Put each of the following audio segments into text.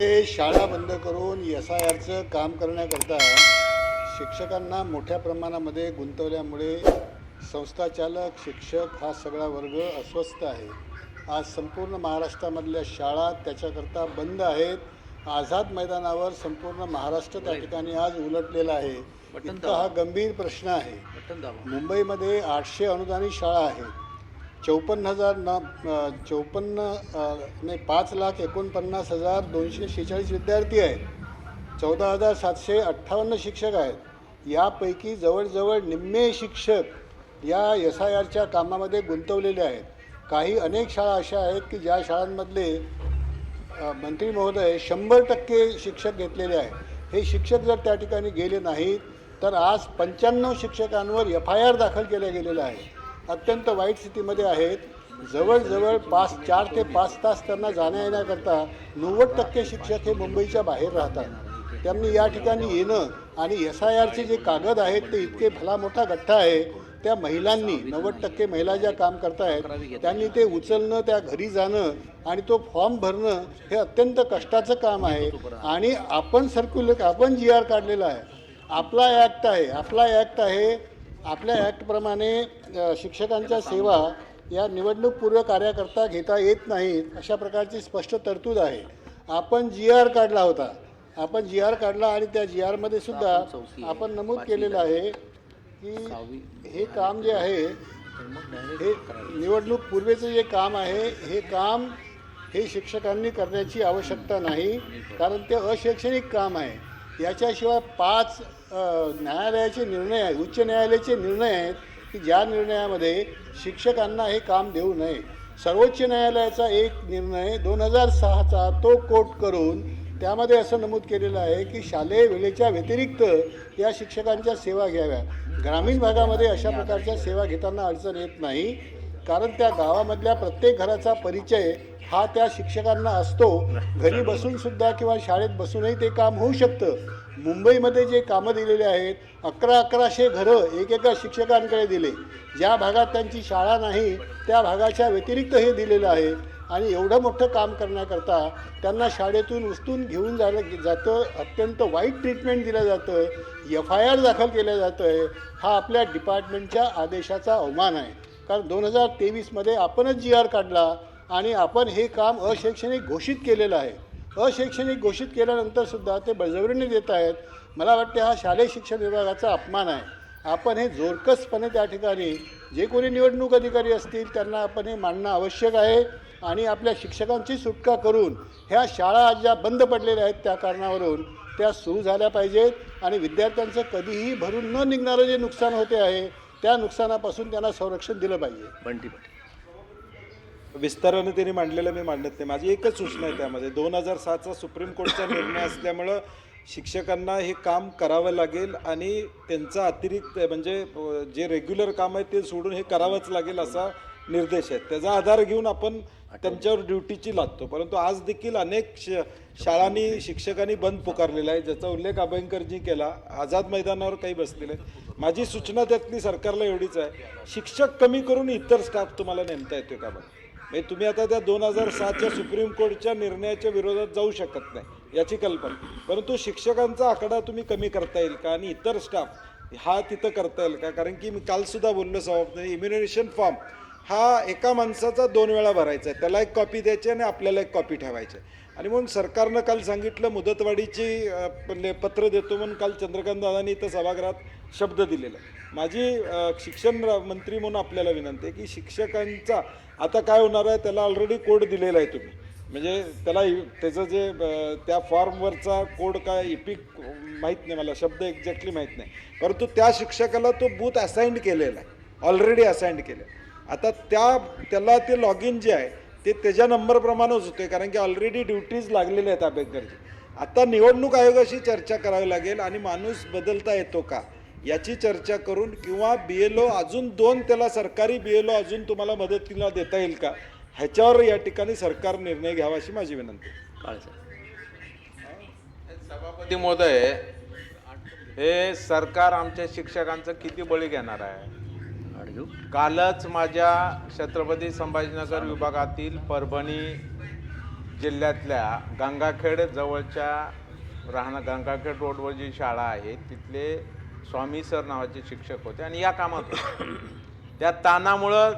ते शाळा बंद करून SIRचं काम करण्याकरता शिक्षकांना मोठ्या प्रमाणामध्ये गुंतवल्यामुळे संस्थाचालक शिक्षक हा सगळा वर्ग अस्वस्थ आहे. आज संपूर्ण महाराष्ट्रामधल्या शाळा त्याच्याकरता बंद आहेत. आझाद मैदानावर संपूर्ण महाराष्ट्र त्या ठिकाणी आज उलटलेला आहे. इतका हा गंभीर प्रश्न आहे. मुंबईमध्ये 800 अनुदानित शाळा आहेत. 5,49,246 विद्यार्थी आहेत. 14,758 शिक्षक आहेत. यापैकी जवळजवळ निम्मे शिक्षक या SIRच्या कामामध्ये गुंतवलेले आहेत. काही अनेक शाळा अशा आहेत की ज्या शाळांमधले मंत्री महोदय 100% शिक्षक घेतलेले आहेत. हे शिक्षक जर त्या ठिकाणी गेले नाहीत तर आज 95 शिक्षकांवर FIR दाखल केल्या गेलेल्या आहेत. अत्यंत वाईट स्थितीमध्ये आहेत. जवळजवळ 4 ते 5 तास त्यांना जाण्या येण्याकरता 90% शिक्षक हे मुंबईच्या बाहेर राहतात. त्यांनी या ठिकाणी येणं आणि SIRचे जे कागद आहेत ते इतके भला मोठा गठ्ठा आहे. त्या महिलांनी 90% महिला ज्या काम करत आहेत त्यांनी ते उचलणं, त्या घरी जाणं आणि तो फॉर्म भरणं हे अत्यंत कष्टाचं काम आहे. आणि आपण आपण GR काढलेला आहे. आपला ॲक्ट आहे. आपल्या ॲक्टप्रमाणे शिक्षकांच्या सेवा या निवडणूकपूर्व कार्याकरता घेता येत नाहीत अशा प्रकारची स्पष्ट तरतूद आहे. आपण GR काढला होता. आणि त्या GRमध्ये सुद्धा आपण नमूद केलेलं आहे की हे काम जे आहे हे निवडणूक पूर्वेचं जे काम आहे हे शिक्षकांनी करण्याची आवश्यकता नाही, कारण ते अशैक्षणिक काम आहे. याच्याशिवाय 5 न्यायालयाचे निर्णय आहेत, उच्च न्यायालयाचे निर्णय आहेत की ज्या निर्णयामध्ये शिक्षकांना हे काम देऊ नये. सर्वोच्च न्यायालयाचा एक निर्णय 2006चा तो कोट करून त्यामध्ये असं नमूद केलेलं आहे की शालेय वेळेच्या व्यतिरिक्त या शिक्षकांच्या सेवा घ्याव्या. ग्रामीण भागामध्ये अशा प्रकारच्या सेवा घेताना अडचण येत नाही, कारण त्या गावामधल्या प्रत्येक घराचा परिचय हा त्या शिक्षकांना असतो. घरी बसूनसुद्धा किंवा शाळेत बसूनही ते काम होऊ शकतं. मुंबईमध्ये जे कामं दिलेले आहेत 1100 घरं एकेका शिक्षकांकडे दिले. ज्या भागात त्यांची शाळा नाही त्या भागाच्या व्यतिरिक्त हे दिलेलं आहे. आणि एवढं मोठं काम करण्याकरता त्यांना शाळेतून उचलून घेऊन जातं. अत्यंत वाईट ट्रीटमेंट दिलं जातं. FIR दाखल केलं जातं आहे. हा आपल्या डिपार्टमेंटच्या आदेशाचा अवमान आहे. कारण 2023मध्ये आपणच GR काढला आणि आपण हे काम अशैक्षणिक घोषित केलेलं आहे. अशैक्षणिक घोषित केल्यानंतरसुद्धा ते बळजबरीने देत आहेत. मला वाटते हा शालेय शिक्षण विभागाचा अपमान आहे. आपण हे जोरकसपणे त्या ठिकाणी जे कोणी निवडणूक अधिकारी असतील त्यांना आपण हे मांडणं आवश्यक आहे. आणि आपल्या शिक्षकांची सुटका करून ह्या शाळा ज्या बंद पडलेल्या आहेत त्या कारणावरून त्या सुरू झाल्या पाहिजेत. आणि विद्यार्थ्यांचं कधीही भरून न निघणारं जे नुकसान होते आहे त्या नुकसानापासून त्यांना संरक्षण दिलं पाहिजे. विस्ताराने त्यांनी मांडलेलं मी मांडत नाही. माझी एकच सूचना आहे त्यामध्ये 2007चा सुप्रीम कोर्टचा निर्णय असल्यामुळं शिक्षकांना हे काम करावं लागेल आणि त्यांचा अतिरिक्त म्हणजे जे रेग्युलर काम आहे ते सोडून हे करावंच लागेल असा निर्देश आहे. त्याचा आधार घेऊन आपण त्यांच्यावर ड्युटीची लागतो. परंतु आज देखील अनेक शाळांनी शिक्षकांनी बंद पुकारलेला आहे, ज्याचा उल्लेख अभयंकरजी केला. आझाद मैदानावर काही बसलेले आहेत. माझी सूचना त्यातली सरकारला एवढीच आहे, शिक्षक कमी करून इतर स्टाफ तुम्हाला नेमता येतो का बघा. म्हणजे तुम्ही आता त्या 2007च्या सुप्रीम कोर्टच्या निर्णयाच्या विरोधात जाऊ शकत नाही याची कल्पना, परंतु शिक्षकांचा आकडा तुम्ही कमी करता येईल का आणि इतर स्टाफ हा तिथं करता येईल का. कारण की मी कालसुद्धा बोललो सभापती, इम्युनिटेशन फॉर्म हा एका माणसाचा 2 वेळा भरायचा आहे. त्याला एक कॉपी द्यायची आणि आपल्याला एक कॉपी ठेवायची. आणि म्हणून सरकारनं काल सांगितलं मुदतवाढीची पत्र देतो म्हणून काल चंद्रकांत दादांनी इथं सभागृहात शब्द दिलेला. माझी शिक्षण मंत्री म्हणून आपल्याला विनंती आहे की शिक्षकांचा आता काय होणार आहे, त्याला ऑलरेडी कोड दिलेला आहे तुम्ही, म्हणजे त्याचं जे त्या फॉर्मवरचा कोड काय इपिक माहीत नाही, मला शब्द एक्झॅक्टली माहीत नाही, परंतु त्या शिक्षकाला तो बूथ असाइंड केलेला आहे, ऑलरेडी असाइंड केलं आहे. आता त्याला ते लॉग इन जे आहे ते त्याच्या नंबरप्रमाणेच होते, कारण की ऑलरेडी ड्युटीज लागलेल्या आहेत आंबेडकरची. आता निवडणूक आयोगाशी चर्चा करावी लागेल आणि माणूस बदलता येतो का याची चर्चा करून, किंवा BLO अजून 2 त्याला सरकारी BLO अजून तुम्हाला मदतीला देता येईल का, ह्याच्यावर या ठिकाणी सरकार निर्णय घ्यावा अशी माझी विनंती. सभापती महोदय, हे सरकार आमच्या शिक्षकांचं किती बळी घेणार आहे. कालच माझ्या छत्रपती संभाजीनगर विभागातील परभणी जिल्ह्यातल्या गंगाखेड जवळच्या गंगाखेड रोडवर जी शाळा आहे तिथले स्वामी सर नावाचे शिक्षक होते आणि या कामात होते. त्या ताणामुळं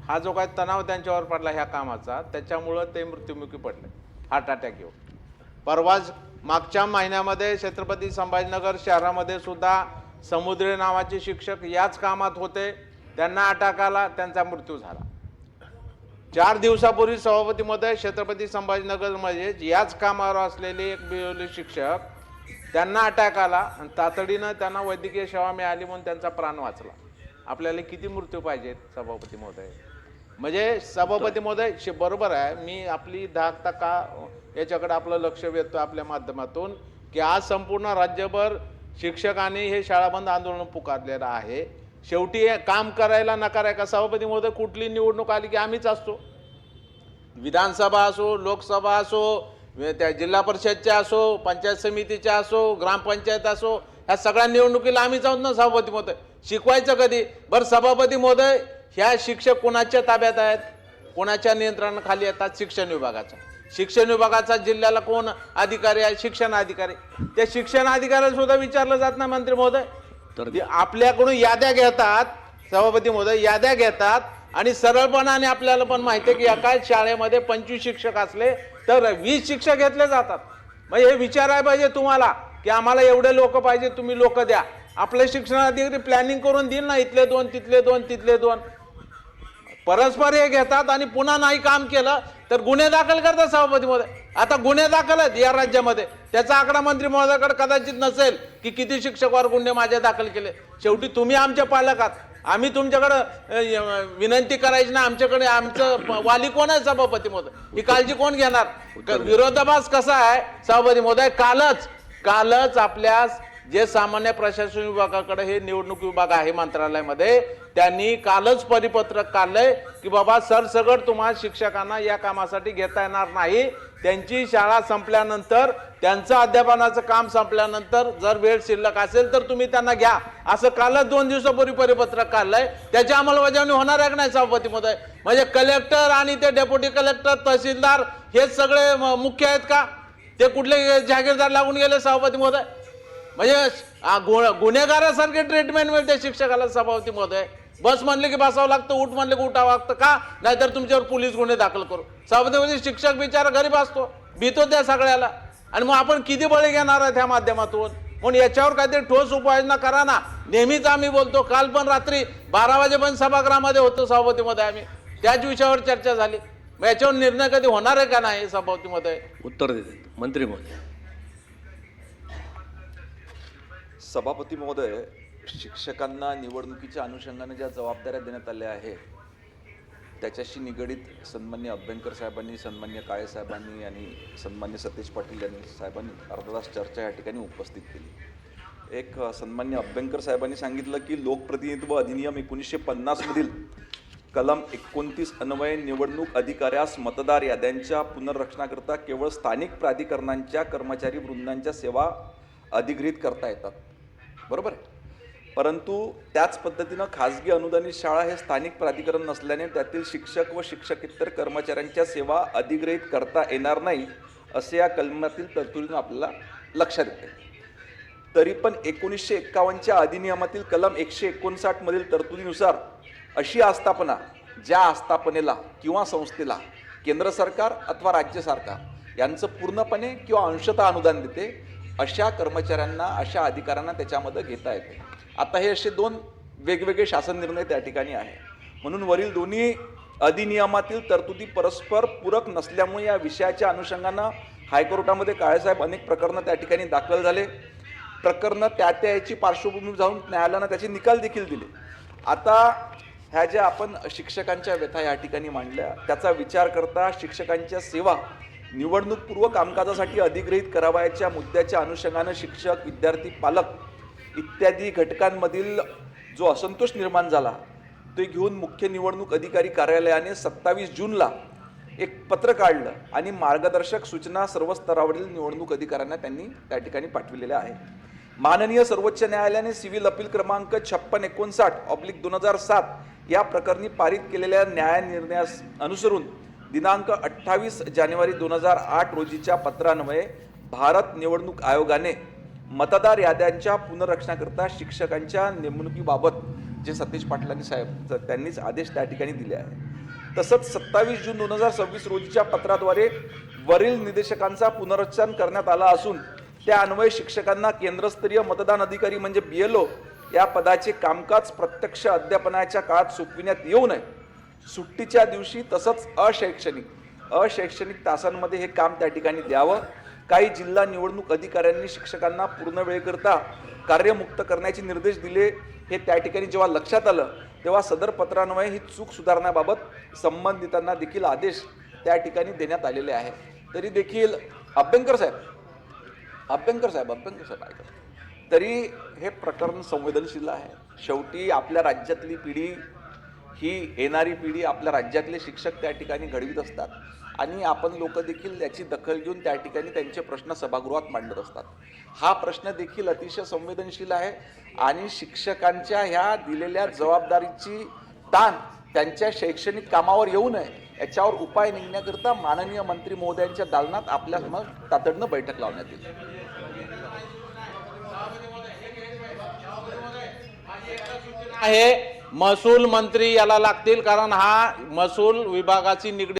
हा जो काय तणाव त्यांच्यावर पडला ह्या कामाचा, त्याच्यामुळं ते मृत्युमुखी पडले हार्ट अटॅक येऊन. परवाच मागच्या महिन्यामध्ये छत्रपती संभाजीनगर शहरामध्ये सुद्धा समुद्रे नावाचे शिक्षक याच कामात होते, त्यांना अटॅक आला, त्यांचा मृत्यू झाला. 4 दिवसापूर्वी सभापती महोदय छत्रपती संभाजीनगरमध्ये याच कामावर असलेले एक बिलोली शिक्षक, त्यांना अटॅक आला आणि तातडीनं त्यांना वैद्यकीय सेवा मिळाली म्हणून त्यांचा प्राण वाचला. आपल्याला किती मृत्यू पाहिजेत सभापती महोदय? म्हणजे सभापती महोदय बरोबर आहे, मी आपली धाकता का याच्याकडे आपलं लक्ष वेधतो आपल्या माध्यमातून की आज संपूर्ण राज्यभर शिक्षकांनी हे शाळाबंद आंदोलन पुकारलेलं आहे. शेवटी काम करायला नकार आहे का सभापती महोदय? कुठली निवडणूक आली की आम्हीच असतो, विधानसभा असो, लोकसभा असो, त्या जिल्हा परिषदच्या असो, पंचायत समितीच्या असो, ग्रामपंचायत असो, ह्या सगळ्या निवडणुकीला आम्हीच आहोत ना सभापती महोदय. शिकवायचं कधी? बरं सभापती महोदय, ह्या शिक्षक कोणाच्या ताब्यात आहेत, कोणाच्या नियंत्रणाखाली येतात? शिक्षण विभागाचा. शिक्षण विभागाचा जिल्ह्याला कोण अधिकारी आहे? शिक्षण अधिकारी. त्या शिक्षण अधिकाऱ्याला सुद्धा विचारलं जात नाही मंत्री महोदय. तर आपल्याकडून याद्या घेतात सभापती महोदय, याद्या घेतात आणि सरळपणाने आपल्याला पण माहिती आहे की एकाच शाळेमध्ये 25 शिक्षक असले तर 20 शिक्षक घेतले जातात. मग हे विचारायला पाहिजे तुम्हाला की आम्हाला एवढे लोक पाहिजे, तुम्ही लोक द्या. आपले शिक्षणाधिकारी प्लॅनिंग करून देईल ना, इथले 2 तिथले 2 तिथले 2. परस्पर हे घेतात आणि पुन्हा नाही काम केलं तर गुन्हे दाखल करतात सभापती महोदय. आता गुन्हे दाखल आहेत या राज्यामध्ये, त्याचा आकडा मंत्री महोदयाकडे कदाचित नसेल की किती शिक्षकावर गुन्हे माझे दाखल केले. शेवटी तुम्ही आमचे पालक आहात, आम्ही तुमच्याकडे विनंती करायची ना, आमच्याकडे आमचं वाली कोण आहे सभापती महोदय? ही काळजी कोण घेणार? विरोधाभास कसा आहे सभापती महोदय? कालच आपल्या जे सामान्य प्रशासन विभागाकडे हे निवडणूक विभाग आहे मंत्रालयामध्ये, त्यांनी कालच परिपत्रक काढलंय की बाबा सरसकट तुम्हाला शिक्षकांना या कामासाठी घेता येणार नाही. त्यांची शाळा संपल्यानंतर, त्यांचं अध्यापनाचं काम संपल्यानंतर जर वेळ शिल्लक असेल तर तुम्ही त्यांना घ्या, असं कालच 2 दिवसापूर्वी परिपत्रक काढलंय. त्याची अंमलबजावणी होणार आहे की नाही सभापती महोदय? म्हणजे कलेक्टर आणि ते डेप्युटी कलेक्टर, तहसीलदार हेच सगळे मुख्य आहेत का? ते कुठले जागीरदार लागून गेले सभापती महोदय? म्हणजे गुन्हेगारासारखे ट्रीटमेंट मिळते शिक्षकाला सभापती महोदय. बस म्हणले की बसावं लागतं, उठ म्हणले की उठावं लागतं का? नाहीतर तुमच्यावर पोलीस गुन्हे दाखल करू. सभापती महोदय, शिक्षक बिचारा गरीब असतो, भीतो त्या सगळ्याला, आणि मग आपण किती बळी घेणार आहे त्या माध्यमातून? म्हणून याच्यावर काहीतरी ठोस उपाययोजना करा ना. नेहमीच आम्ही बोलतो, काल पण रात्री 12 वाजेपर्यंत सभागृहामध्ये होतो सभापती महोदय, आम्ही त्याच विषयावर चर्चा झाली. मग याच्यावर निर्णय कधी होणार आहे का नाही सभापती महोदय? उत्तर देते मंत्री महोदय. सभापती महोदय, शिक्षकांना निवडणुकीच्या अनुषंगाने ज्या जबाबदाऱ्या देण्यात आल्या आहेत त्याच्याशी निगडीत सन्मान्य अभ्यंकर साहेबांनी, सन्मान्य काळे साहेबांनी आणि सन्मान्य सतीश पाटील यांनी साहेबांनी अर्धा तास चर्चा या ठिकाणी उपस्थित केली. एक सन्मान्य अभ्यंकर साहेबांनी सांगितलं की लोकप्रतिनिधित्व अधिनियम 1950 मधील कलम 29 अन्वये निवडणूक अधिकाऱ्यास मतदार याद्यांच्या पुनर्रचनाकरता केवळ स्थानिक प्राधिकरणांच्या कर्मचारी वृंदांच्या सेवा अधिग्रहित करता येतात. बरोबर आहे. परंतु त्याच पद्धतीनं खाजगी अनुदानित शाळा हे स्थानिक प्राधिकरण नसल्याने त्यातील शिक्षक व शिक्षकेतर कर्मचाऱ्यांच्या सेवा अधिग्रहित करता येणार नाही असे या कलमातील तरतुदीतून आपल्याला लक्षात येते. तरी पण 1951च्या अधिनियमातील कलम 159 मधील तरतुदीनुसार अशी आस्थापना ज्या आस्थापनेला किंवा संस्थेला केंद्र सरकार अथवा राज्य सरकार यांचं पूर्णपणे किंवा अंशतः अनुदान देते अशा कर्मचाऱ्यांना, अशा अधिकाऱ्यांना त्याच्यामध्ये घेता येते. आता हे असे 2 वेगवेगळे शासन निर्णय त्या ठिकाणी आहे. म्हणून वरील दोन्ही अधिनियमातील तरतुदी परस्पर पूरक नसल्यामुळे या विषयाच्या अनुषंगानं हायकोर्टामध्ये काळेसाहेब अनेक प्रकरणं त्या ठिकाणी दाखल झाले. प्रकरणं त्या याची पार्श्वभूमी जाऊन न्यायालयानं त्याचे निकाल देखील दिले. आता ह्या ज्या आपण शिक्षकांच्या व्यथा या ठिकाणी मांडल्या त्याचा विचार करता शिक्षकांच्या सेवा निवडणूकपूर्व कामकाजासाठी अधिग्रहित करावयाच्या मुद्द्याच्या अनुषंगानं शिक्षक, विद्यार्थी, पालक इत्यादी घटकांमधील जो असंतोष निर्माण झाला ते घेऊन मुख्य निवडणूक अधिकारी कार्यालयाने 27 जूनला एक पत्र काढलं आणि मार्गदर्शक सूचना सर्व स्तरावरील निवडणूक अधिकाऱ्यांना त्यांनी त्या ठिकाणी पाठविलेल्या आहेत. माननीय सर्वोच्च न्यायालयाने सिव्हिल अपील क्रमांक 5659/2007 या प्रकरणी पारित केलेल्या न्याय निर्णयास अनुसरून दिनांक 28 जानेवारी 2008 रोजीच्या पत्रान्वये भारत निवडणूक आयोगाने मतदार याद्यांच्या पुनर्रचनाकरता शिक्षकांच्या नेमणुकीबाबत जे सतीश पाटलांनी साहेब त्यांनीच आदेश त्या ठिकाणी दिले आहे. तसंच 27 जून 2026 रोजीच्या पत्राद्वारे वरील निर्देशकांचा पुनर्रचना करण्यात आला असून त्या अन्वये शिक्षकांना केंद्रस्तरीय मतदान अधिकारी म्हणजे BLO या पदाचे कामकाज प्रत्यक्ष अध्यापनाच्या काळात सोपविण्यात येऊ नये. सुट्टीच्या दिवशी तसंच अशैक्षणिक तासांमध्ये हे काम त्या ठिकाणी द्यावं. काही जिल्हा निवडणूक अधिकाऱ्यांनी शिक्षकांना पूर्ण वेळेकरता कार्यमुक्त करण्याचे निर्देश दिले. हे त्या ठिकाणी जेव्हा लक्षात आलं तेव्हा सदर पत्रान्वये ही चूक सुधारण्याबाबत संबंधितांना देखील आदेश त्या ठिकाणी देण्यात आलेले आहे. तरी देखील अभ्यंकर साहेब ऐका, तरी हे प्रकरण संवेदनशील आहे. शेवटी आपल्या राज्यातली पिढी ही येणारी पिढी आपल्या राज्यातले शिक्षक त्या ठिकाणी घडवीत असतात आणि आपण लोक देखील याची दखल घेऊन त्या ठिकाणी त्यांचे प्रश्न सभागृहात मांडत असतात. हा प्रश्न देखील अतिशय संवेदनशील आहे आणि शिक्षकांच्या ह्या दिलेल्या जबाबदारीची ताण त्यांच्या शैक्षणिक कामावर येऊ नये याच्यावर उपाय निघण्याकरता माननीय मंत्री महोदयांच्या दालनात आपल्या मग तातडीनं बैठक लावण्यात येईल. आहे महसूल मंत्री याला लागतील, कारण हा महसूल विभागाची निगडीत